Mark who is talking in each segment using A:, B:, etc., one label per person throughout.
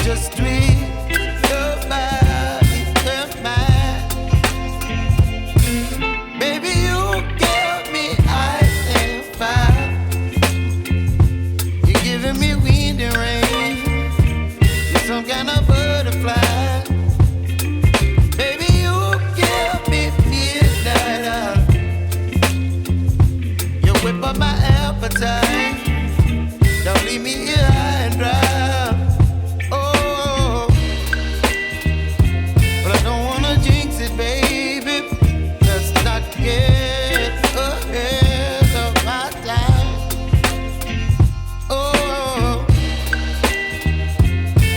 A: just tweet your body and mine. Baby, you give me ice and fire. You're giving me wind and rain. You're some kind of butterfly. Baby, you give me midnight. You whip up my appetite. Don't leave me here high and dry. Oh, but I don't wanna jinx it, baby. Let's not get ahead of my time. Oh,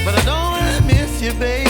A: but I don't wanna miss you, baby.